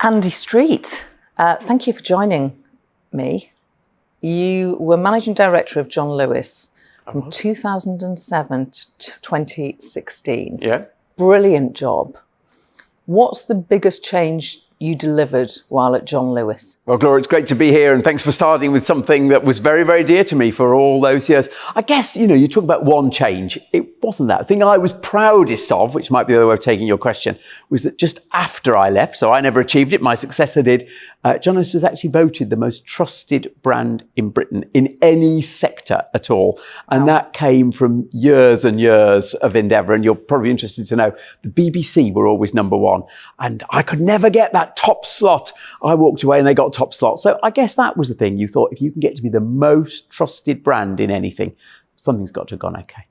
Andy Street, thank you for joining me. You were Managing Director of John Lewis from 2007 to 2016. Yeah. Brilliant job. What's the biggest change you delivered while at John Lewis? Well, Gloria, it's great to be here, and thanks for starting with something that was very, very dear to me for all those years. I guess, you talk about one change. It wasn't that. The thing I was proudest of, which might be the other way of taking your question, was that just after I left, so I never achieved it, my successor did, John Lewis was actually voted the most trusted brand in Britain in any sector at all. And that came from years and years of endeavour, and you're probably interested to know the BBC were always number one, and I could never get that top slot. I walked away and they got top slot. So I guess that was the thing. You thought if you can get to be the most trusted brand in anything, something's got to have gone okay.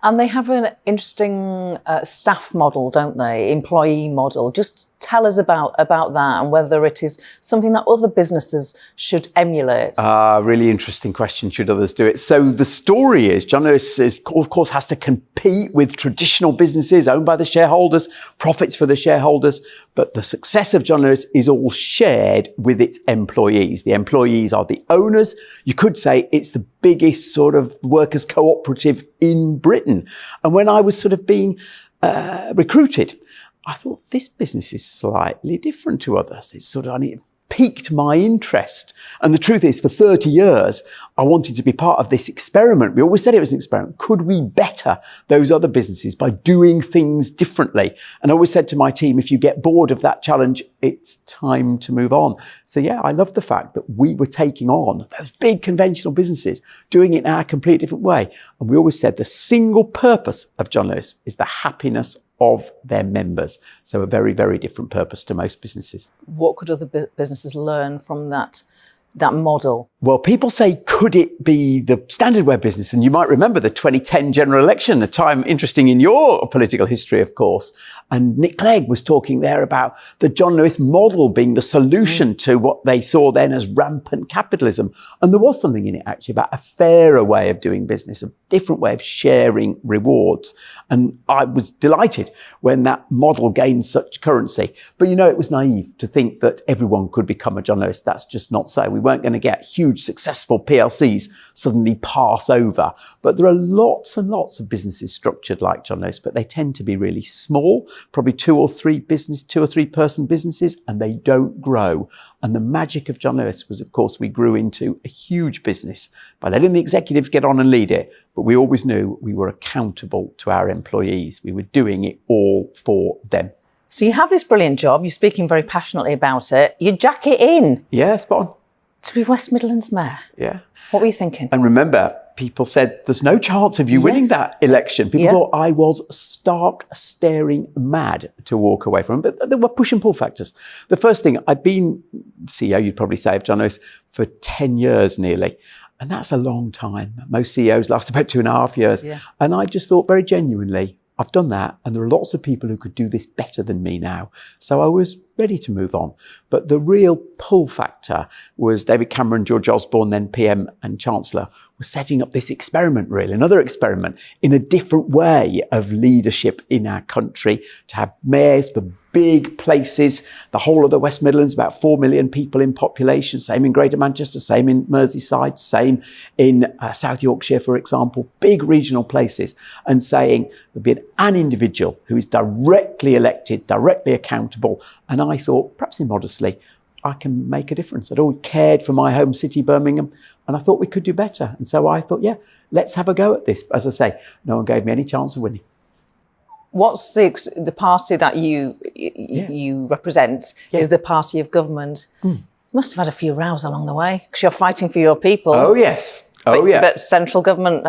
And they have an interesting staff model, don't they? Employee model. Just tell us about that and whether it is something that other businesses should emulate. Really interesting question. Should others do it? So the story is John Lewis of course, has to compete with traditional businesses owned by the shareholders, profits for the shareholders. But the success of John Lewis is all shared with its employees. The employees are the owners. You could say it's the biggest sort of workers' cooperative in Britain. And when I was sort of being recruited, I thought this business is slightly different to others. It's sort of, it piqued my interest. And the truth is, for 30 years, I wanted to be part of this experiment. We always said it was an experiment. Could we better those other businesses by doing things differently? And I always said to my team, if you get bored of that challenge, it's time to move on. So yeah, I love the fact that we were taking on those big conventional businesses, doing it in a completely different way. And we always said the single purpose of John Lewis is the happiness of their members. So a very, very different purpose to most businesses. What could other businesses learn from that model? Well, people say, could it be the standard wear business? And you might remember the 2010 general election, a time interesting in your political history, of course. And Nick Clegg was talking there about the John Lewis model being the solution to what they saw then as rampant capitalism. And there was something in it actually about a fairer way of doing business, a different way of sharing rewards. And I was delighted when that model gained such currency. But it was naive to think that everyone could become a John Lewis. That's just not so. We weren't going to get huge successful PLCs suddenly pass over. But there are lots and lots of businesses structured like John Lewis, but they tend to be really small, probably two or three person businesses, and they don't grow. And the magic of John Lewis was, of course, we grew into a huge business by letting the executives get on and lead it. But we always knew we were accountable to our employees. We were doing it all for them. So you have this brilliant job. You're speaking very passionately about it. You jack it in. Yeah, spot on. To be West Midlands Mayor. Yeah. What were you thinking? And remember, people said, there's no chance of you winning that election. People thought I was stark, staring mad to walk away from it. But there were push and pull factors. The first thing, I'd been CEO, you'd probably say, of John Lewis for 10 years nearly. And that's a long time. Most CEOs last about 2.5 years. Yeah. And I just thought very genuinely, I've done that, and there are lots of people who could do this better than me now. So I was ready to move on. But the real pull factor was David Cameron, George Osborne, then PM and Chancellor, was setting up this experiment, really, another experiment in a different way of leadership in our country, to have mayors for big places, the whole of the West Midlands, about 4 million people in population, same in Greater Manchester, same in Merseyside, same in South Yorkshire, for example, big regional places, and saying there'll be an individual who is directly elected, directly accountable. And I thought, perhaps immodestly, I can make a difference. I'd always cared for my home city, Birmingham, and I thought we could do better. And so I thought, yeah, let's have a go at this. As I say, no one gave me any chance of winning. What's the party that you represent is the party of government. You must have had a few rows along the way because you're fighting for your people. Oh, yes. But central government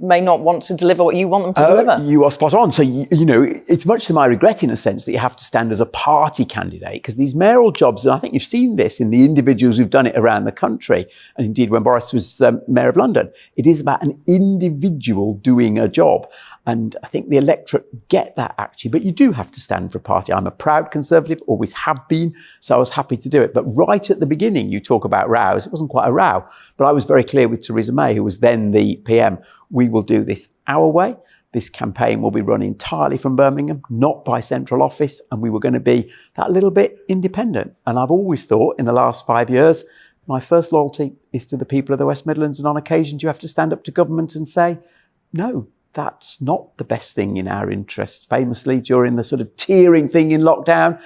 may not want to deliver what you want them to deliver. You are spot on. So, it's much to my regret, in a sense, that you have to stand as a party candidate, because these mayoral jobs, and I think you've seen this in the individuals who've done it around the country, and indeed when Boris was Mayor of London, it is about an individual doing a job. And I think the electorate get that, actually. But you do have to stand for a party. I'm a proud Conservative, always have been, so I was happy to do it. But right at the beginning, you talk about rows. It wasn't quite a row, but I was very clear with Theresa May, who was then the PM, we will do this our way. this campaign will be run entirely from Birmingham, not by central office, and we were going to be that little bit independent. And I've always thought in the last 5 years, my first loyalty is to the people of the West Midlands, and on occasions you have to stand up to government and say, no, that's not the best thing in our interest. Famously, during the sort of tiering thing in lockdown,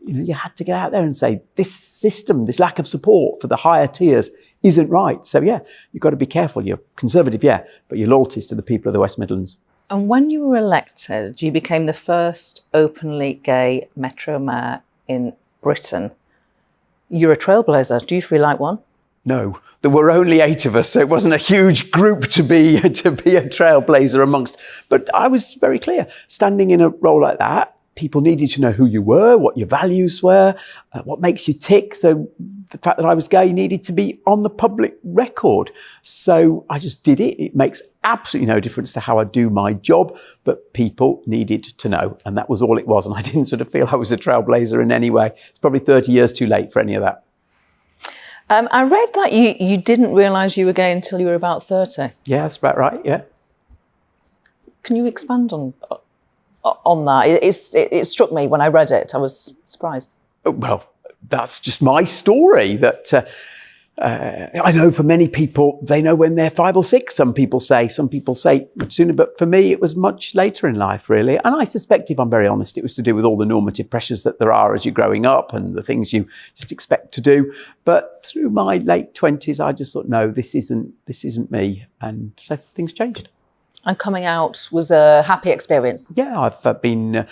you had to get out there and say, this system, this lack of support for the higher tiers isn't right. So yeah, you've got to be careful. You're Conservative, yeah, but your loyalty is to the people of the West Midlands. And when you were elected, you became the first openly gay Metro Mayor in Britain. You're a trailblazer. Do you feel like one? No, there were only 8 of us, so it wasn't a huge group to be a trailblazer amongst. But I was very clear, standing in a role like that, people needed to know who you were, what your values were, what makes you tick. So the fact that I was gay needed to be on the public record. So I just did it. It makes absolutely no difference to how I do my job, but people needed to know. And that was all it was. And I didn't sort of feel I was a trailblazer in any way. It's probably 30 years too late for any of that. I read that you didn't realise you were gay until you were about 30. Yeah, that's about right, yeah. Can you expand on that? It struck me when I read it. I was surprised. Well, that's just my story that I know for many people, they know when they're 5 or 6. Some people say much sooner, but for me, it was much later in life, really. And I suspect, if I'm very honest, it was to do with all the normative pressures that there are as you're growing up and the things you just expect to do. But through my late 20s, I just thought, no, this isn't me. And so things changed. And coming out was a happy experience. Yeah, I've been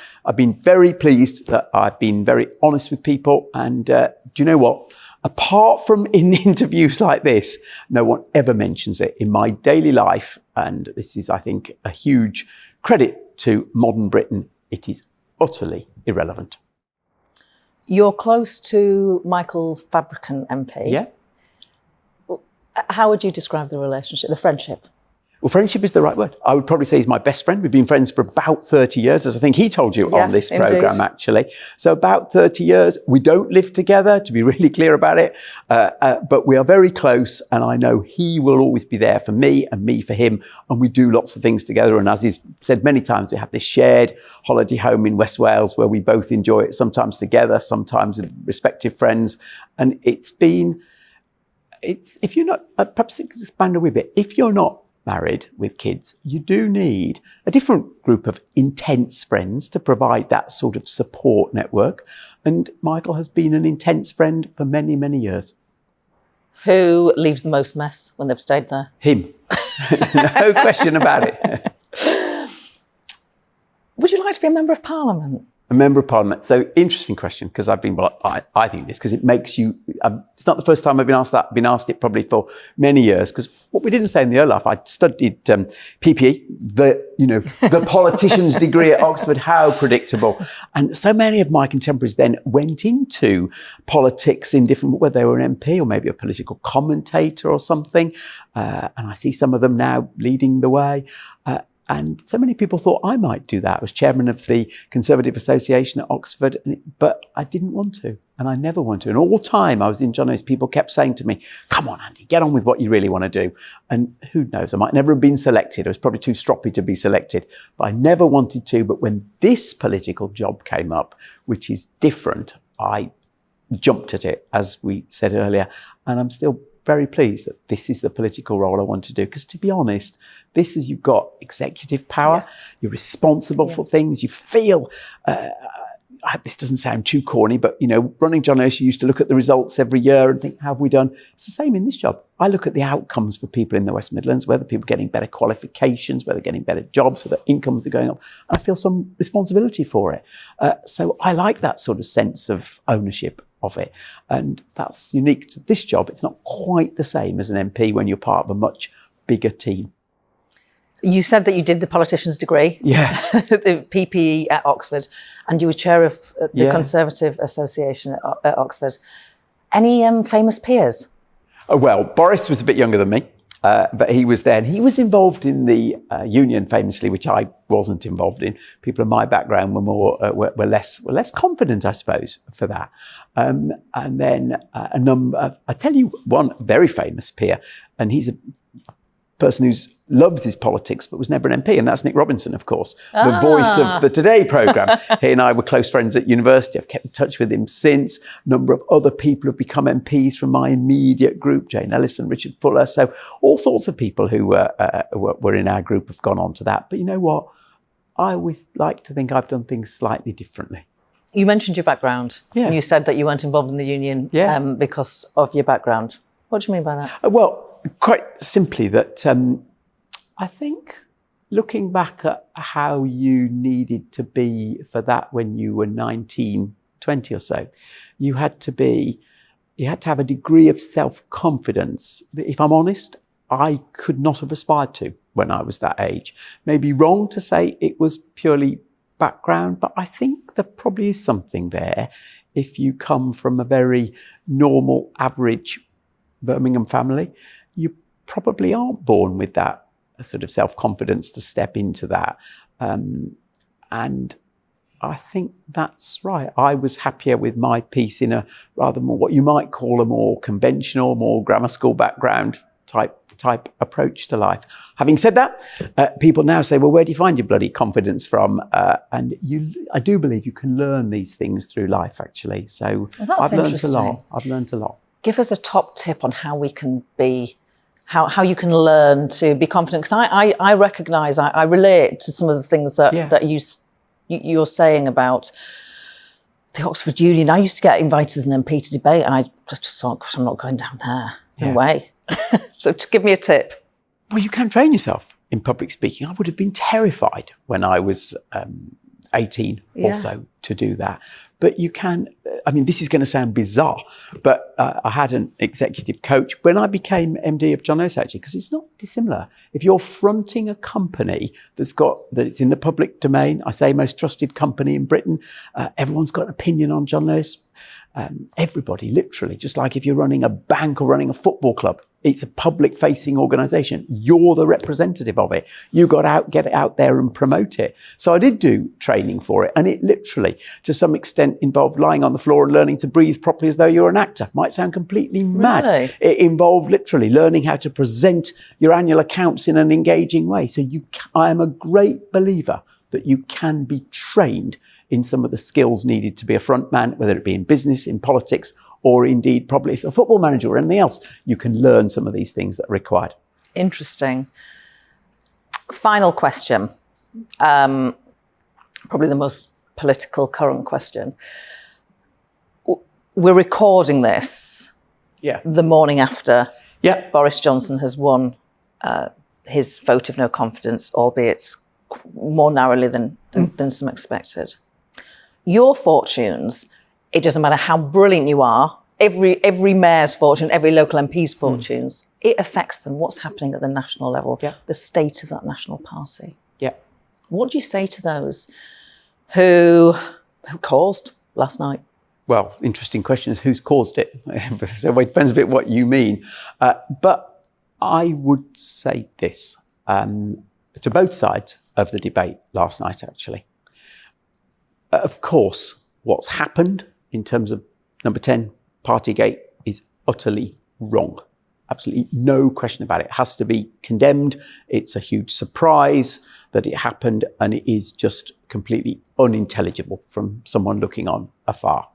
very pleased that I've been very honest with people. And do you know what? Apart from in interviews like this, no one ever mentions it in my daily life. And this is, I think, a huge credit to modern Britain. It is utterly irrelevant. You're close to Michael Fabricant MP. Yeah. How would you describe the relationship, the friendship? Well, friendship is the right word. I would probably say he's my best friend. We've been friends for about 30 years, as I think he told you on this programme, actually. So about 30 years. We don't live together, to be really clear about it, but we are very close, and I know he will always be there for me and me for him, and we do lots of things together. And as he's said many times, we have this shared holiday home in West Wales where we both enjoy it, sometimes together, sometimes with respective friends. And if you're not, perhaps expand a wee bit, if you're not married with kids, you do need a different group of intense friends to provide that sort of support network. And Michael has been an intense friend for many, many years. Who leaves the most mess when they've stayed there? Him. No question about it. Would you like to be a Member of Parliament? A Member of Parliament. So interesting question, because I think this, because it makes you, it's not the first time I've been asked that. I've been asked it probably for many years, because what we didn't say in the early life, I studied PPE, the politician's degree at Oxford. How predictable. And so many of my contemporaries then went into politics in different, whether they were an MP or maybe a political commentator or something. And I see some of them now leading the way. And so many people thought I might do that. I was chairman of the Conservative Association at Oxford, but I didn't want to, and I never want to. And all the time I was in John O's, people kept saying to me, come on, Andy, get on with what you really want to do. And who knows, I might never have been selected. I was probably too stroppy to be selected, but I never wanted to. But when this political job came up, which is different, I jumped at it, as we said earlier, and I'm still very pleased that this is the political role I want to do. Because to be honest, this is, you've got executive power, you're responsible for things, you feel, I hope this doesn't sound too corny, but running John O'Shea, you used to look at the results every year and think, how have we done? It's the same in this job. I look at the outcomes for people in the West Midlands, whether people are getting better qualifications, whether they're getting better jobs, whether incomes are going up. And I feel some responsibility for it. So I like that sort of sense of ownership of it. And that's unique to this job. It's not quite the same as an MP when you're part of a much bigger team. You said that you did the politician's degree, the PPE at Oxford, and you were chair of the Conservative Association at Oxford. Any famous peers? Well, Boris was a bit younger than me, but he was there, and he was involved in the union famously, which I wasn't involved in. People of my background were more were less confident, I suppose, for that. And then a number. I tell you one very famous peer, and he's person who loves his politics but was never an MP, and that's Nick Robinson, of course, the voice of the Today programme. He and I were close friends at university. I've kept in touch with him since. A number of other people have become MPs from my immediate group, Jane Ellison, Richard Fuller. So all sorts of people who were in our group have gone on to that. But you know what? I always like to think I've done things slightly differently. You mentioned your background. And you said that you weren't involved in the union because of your background. What do you mean by that? Well, quite simply that I think looking back at how you needed to be for that when you were 19, 20 or so, you had to have a degree of self-confidence that, if I'm honest, I could not have aspired to when I was that age. Maybe wrong to say it was purely background, but I think there probably is something there. If you come from a very normal, average Birmingham family, you probably aren't born with that sort of self-confidence to step into that. And I think that's right. I was happier with my piece in a rather more, what you might call a more conventional, more grammar school background type approach to life. Having said that, people now say, well, where do you find your bloody confidence from? And I do believe you can learn these things through life, actually. So I've learned a lot. Give us a top tip on how we can be, how you can learn to be confident. Because I recognise, I relate to some of the things that you're saying about the Oxford Union. I used to get invited as an MP to debate, and I just thought, gosh, I'm not going down there. No way. So to give me a tip. Well, you can train yourself in public speaking. I would have been terrified when I was 18 or so to do that. But you can, I mean, this is going to sound bizarre, but I had an executive coach when I became MD of John Lewis, actually, because it's not dissimilar. If you're fronting a company that it's in the public domain, I say most trusted company in Britain, everyone's got an opinion on John Lewis. Everybody, literally, just like if you're running a bank or running a football club, it's a public-facing organisation. You're the representative of it. You got to get it out there and promote it. So I did do training for it, and it literally, to some extent, involved lying on the floor and learning to breathe properly as though you're an actor. Might sound completely mad. Really? It involved literally learning how to present your annual accounts in an engaging way. So I am a great believer that you can be trained in some of the skills needed to be a front man, whether it be in business, in politics, or indeed probably if you're a football manager or anything else, you can learn some of these things that are required. Interesting. Final question. Probably the most political current question. We're recording this the morning after Boris Johnson has won his vote of no confidence, albeit more narrowly than some expected. Your fortunes, it doesn't matter how brilliant you are, every mayor's fortune, every local MP's fortunes, it affects them. What's happening at the national level, the state of that national party. What do you say to those who caused last night? Well, interesting question is who's caused it. So it depends a bit what you mean. But I would say this to both sides of the debate last night, actually. Of course, what's happened in terms of number 10, Partygate, is utterly wrong. Absolutely no question about it. It has to be condemned. It's a huge surprise that it happened, and it is just completely unintelligible from someone looking on afar.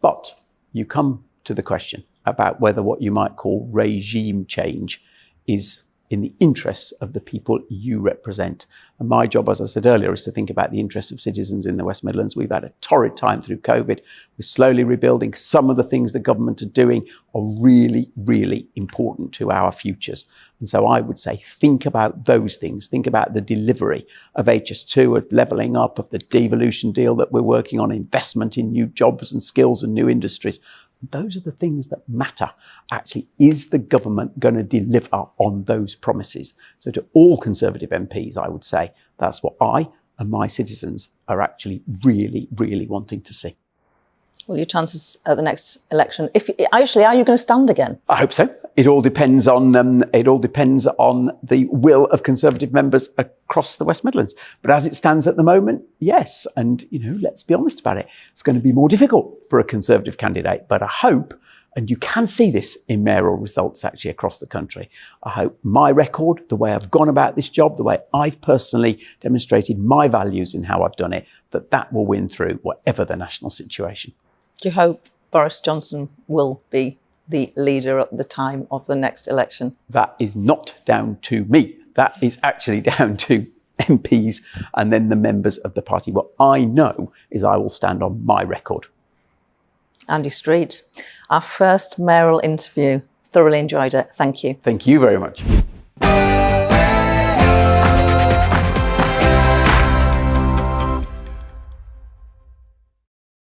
But you come to the question about whether what you might call regime change is in the interests of the people you represent. And my job, as I said earlier, is to think about the interests of citizens in the West Midlands. We've had a torrid time through COVID. We're slowly rebuilding. Some of the things the government are doing are really, really important to our futures. And so I would say, think about those things. Think about the delivery of HS2, of levelling up, of the devolution deal that we're working on, investment in new jobs and skills and new industries. Those are the things that matter. Actually, is the government going to deliver on those promises? So to all Conservative MPs, I would say that's what I and my citizens are actually really, really wanting to see. Well, your chances at the next election, are you going to stand again? I hope so. It all depends on the will of Conservative members across the West Midlands. But as it stands at the moment, yes. And let's be honest about it. It's going to be more difficult for a Conservative candidate. But I hope and you can see this in mayoral results actually across the country. I hope my record, the way I've gone about this job, the way I've personally demonstrated my values in how I've done it, that will win through whatever the national situation. Do you hope Boris Johnson will be the leader at the time of the next election? That is not down to me. That is actually down to MPs and then the members of the party. What I know is I will stand on my record. Andy Street, our first mayoral interview. Thoroughly enjoyed it. Thank you. Thank you very much.